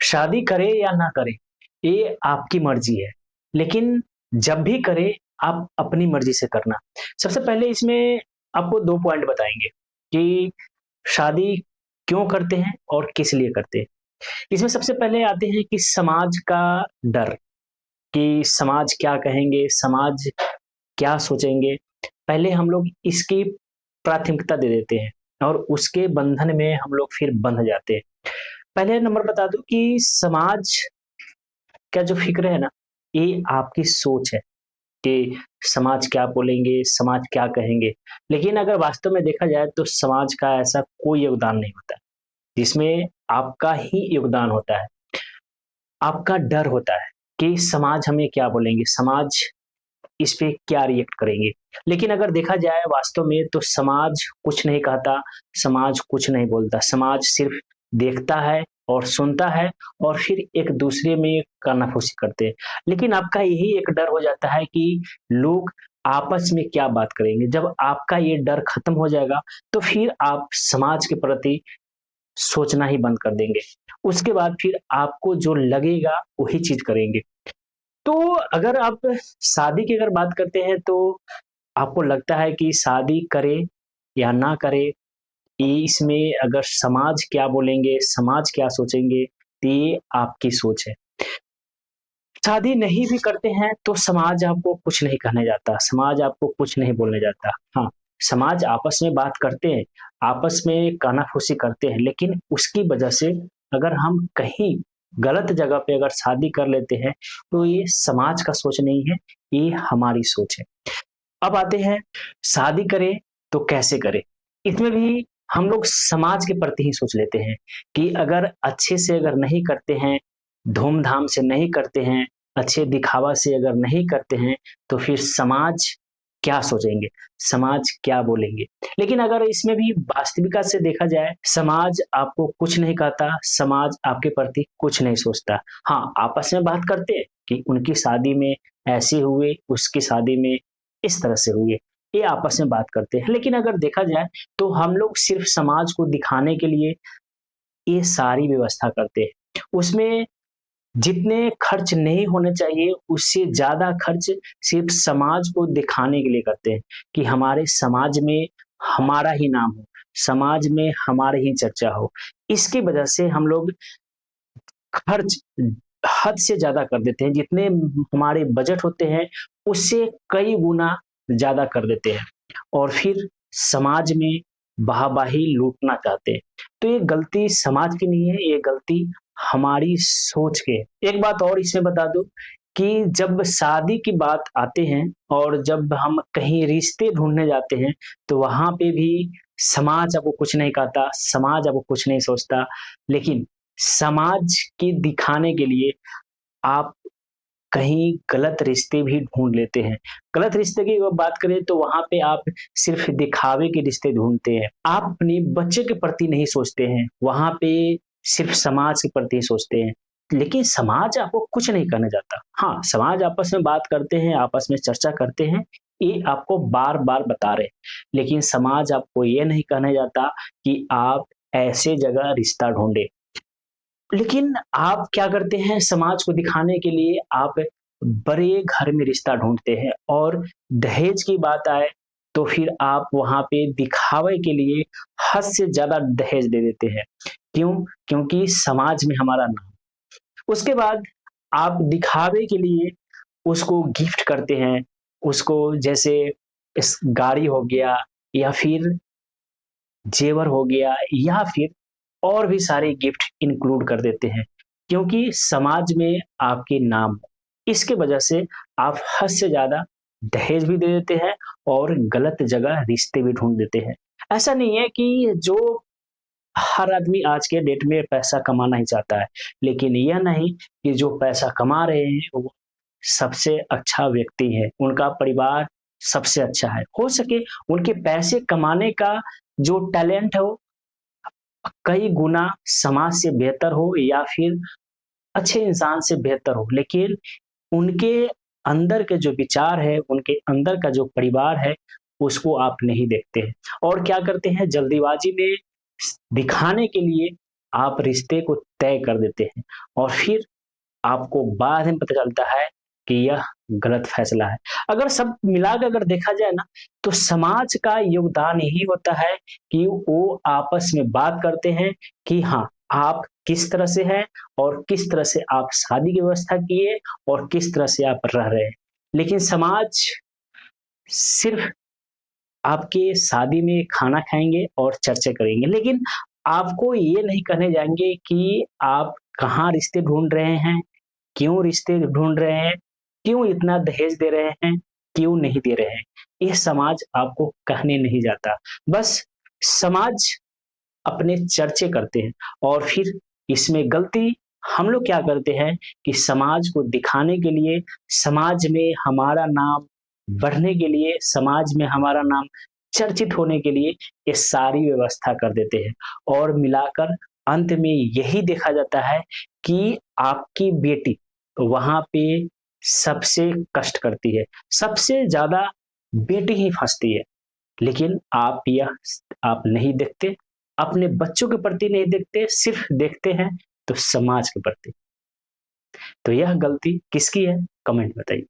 शादी करे या ना करे, ये आपकी मर्जी है, लेकिन जब भी करे आप अपनी मर्जी से करना। सबसे पहले इसमें आपको 2 पॉइंट बताएँगे कि शादी क्यों करते हैं और किस लिए करते हैं। इसमें सबसे पहले आते हैं कि समाज का डर, कि समाज क्या कहेंगे, समाज क्या सोचेंगे। पहले हम लोग इसकी प्राथमिकता दे देते हैं और उसके बंधन में हम लोग फिर बंध जाते हैं। पहले नंबर बता दूँ कि समाज का जो फ़िक्र है ना, ये आपकी सोच है कि समाज क्या बोलेंगे, समाज क्या कहेंगे। लेकिन अगर वास्तव में देखा जाए तो समाज का ऐसा कोई योगदान नहीं होता है, जिसमें आपका ही योगदान होता है। आपका डर होता है कि समाज हमें क्या बोलेंगे, समाज इस पे क्या रिएक्ट करेंगे। लेकिन अगर देखा जाए वास्तव में तो समाज कुछ नहीं कहता, समाज कुछ नहीं बोलता, समाज सिर्फ देखता है और सुनता है और फिर एक दूसरे में कानाफूसी करते हैं। लेकिन आपका यही एक डर हो जाता है कि लोग आपस में क्या बात करेंगे। जब आपका ये डर खत्म हो जाएगा तो फिर आप समाज के प्रति सोचना ही बंद कर देंगे। उसके बाद फिर आपको जो लगेगा वही चीज़ करेंगे। तो अगर आप शादी की अगर बात करते हैं तो आपको लगता है कि शादी करें या ना करें, ये इसमें अगर समाज क्या बोलेंगे, समाज क्या सोचेंगे, तो ये आपकी सोच है। शादी नहीं भी करते हैं तो समाज आपको कुछ नहीं कहने जाता, समाज आपको कुछ नहीं बोलने जाता। हाँ, समाज आपस में बात करते हैं, आपस में कानाफूसी करते हैं, लेकिन उसकी वजह से अगर हम कहीं गलत जगह पे अगर शादी कर लेते हैं, तो ये समाज का सोच नहीं है, ये हमारी सोच है। अब आते हैं शादी करें तो कैसे करें? इसमें भी हम लोग समाज के प्रति ही सोच लेते हैं कि अगर अच्छे से अगर नहीं करते हैं, धूम-धाम से नहीं करते हैं, अच्छे दिखावा से अगर नहीं करते हैं, तो फिर समाज क्या सोचेंगे? समाज क्या बोलेंगे? लेकिन अगर इसमें भी वास्तविकता से देखा जाए, समाज आपको कुछ नहीं कहता, समाज आपके प्रति कुछ नहीं सोचता। हाँ, आपस में बात करते हैं कि उनकी शादी में ऐसे हुए, उसकी शादी में इस तरह से हुए, ये आपस में बात करते हैं। लेकिन अगर देखा जाए तो हम लोग सिर्फ समाज को दिखाने के लिए ये सारी व्यवस्था करते हैं। उसमें जितने खर्च नहीं होने चाहिए उससे ज़्यादा खर्च सिर्फ समाज को दिखाने के लिए करते हैं कि हमारे समाज में हमारा ही नाम हो, समाज में हमारी ही चर्चा हो। इसकी वजह से हम लोग खर्च हद से ज़्यादा कर देते हैं, जितने हमारे बजट होते हैं उससे कई गुना ज़्यादा कर देते हैं और फिर समाज में वाहवाही लूटना चाहते हैं। तो ये गलती समाज की नहीं है, ये गलती हमारी सोच की है। एक बात और इसमें बता दूँ कि जब शादी की बात आते हैं और जब हम कहीं रिश्ते ढूँढने जाते हैं, तो वहाँ पे भी समाज आपको कुछ नहीं कहता, समाज आपको कुछ नहीं सोचता, लेकिन समाज के दिखाने के लिए आप कहीं गलत रिश्ते भी ढूँढ लेते हैं। गलत रिश्ते की अगर बात करें तो वहाँ पे आप सिर्फ़ दिखावे के रिश्ते ढूँढते हैं। आप अपने बच्चे के प्रति नहीं सोचते हैं, वहाँ पे सिर्फ़ समाज के प्रति सोचते हैं। लेकिन समाज आपको कुछ नहीं कहने जाता। हाँ, समाज आपस में बात करते हैं, आपस में चर्चा करते हैं, ये आपको बार-बार बता रहे हैं। लेकिन समाज आपको ये नहीं कहने जाता कि आप ऐसे जगह रिश्ता ढूँढें। लेकिन आप क्या करते हैं समाज को दिखाने के लिए आप बड़े घर में रिश्ता ढूँढते हैं और दहेज की बात आए तो फिर आप वहाँ पे दिखावे के लिए हद से ज़्यादा दहेज दे देते हैं। क्यों? क्योंकि समाज में हमारा नाम। उसके बाद आप दिखावे के लिए उसको गिफ्ट करते हैं, उसको जैसे इस गाड़ी हो गया या फिर जेवर हो गया या फिर और भी सारे गिफ्ट इंक्लूड कर देते हैं क्योंकि समाज में आपके नाम हो। इसके वजह से आप हद से ज़्यादा दहेज भी दे देते हैं और गलत जगह रिश्ते भी ढूँढ देते हैं। ऐसा नहीं है कि जो हर आदमी आज के डेट में पैसा कमाना ही चाहता है, लेकिन यह नहीं कि जो पैसा कमा रहे हैं वो सबसे अच्छा व्यक्ति है, उनका परिवार सबसे अच्छा है। हो सके उनके पैसे कमाने का जो टैलेंट है वो कई गुना समाज से बेहतर हो या फिर अच्छे इंसान से बेहतर हो, लेकिन उनके अंदर के जो विचार है, उनके अंदर का जो परिवार है, उसको आप नहीं देखते हैं और क्या करते हैं जल्दीबाजी में दिखाने के लिए आप रिश्ते को तय कर देते हैं और फिर आपको बाद में पता चलता है कि यह गलत फैसला है। अगर सब मिलाकर अगर देखा जाए ना, तो समाज का योगदान यही होता है कि वो आपस में बात करते हैं कि हाँ, आप किस तरह से हैं और किस तरह से आप शादी की व्यवस्था किए और किस तरह से आप रह रहे हैं। लेकिन समाज सिर्फ आपके शादी में खाना खाएँगे और चर्चा करेंगे, लेकिन आपको ये नहीं कहने जाएँगे कि आप कहाँ रिश्ते ढूँढ रहे हैं, क्यों रिश्ते ढूँढ रहे हैं, क्यों इतना दहेज दे रहे हैं, क्यों नहीं दे रहे हैं। ये समाज आपको कहने नहीं जाता। बस समाज अपने चर्चे करते हैं और फिर इसमें गलती हम लोग क्या करते हैं कि समाज को दिखाने के लिए, समाज में हमारा नाम बढ़ने के लिए, समाज में हमारा नाम चर्चित होने के लिए ये सारी व्यवस्था कर देते हैं और मिलाकर अंत में यही देखा जाता है कि आपकी बेटी वहाँ पे सबसे कष्ट करती है, सबसे ज़्यादा बेटी ही फँसती है। लेकिन आप नहीं देखते, अपने बच्चों के प्रति नहीं देखते, सिर्फ देखते हैं तो समाज के प्रति। तो यह गलती किसकी है? कमेंट बताइए।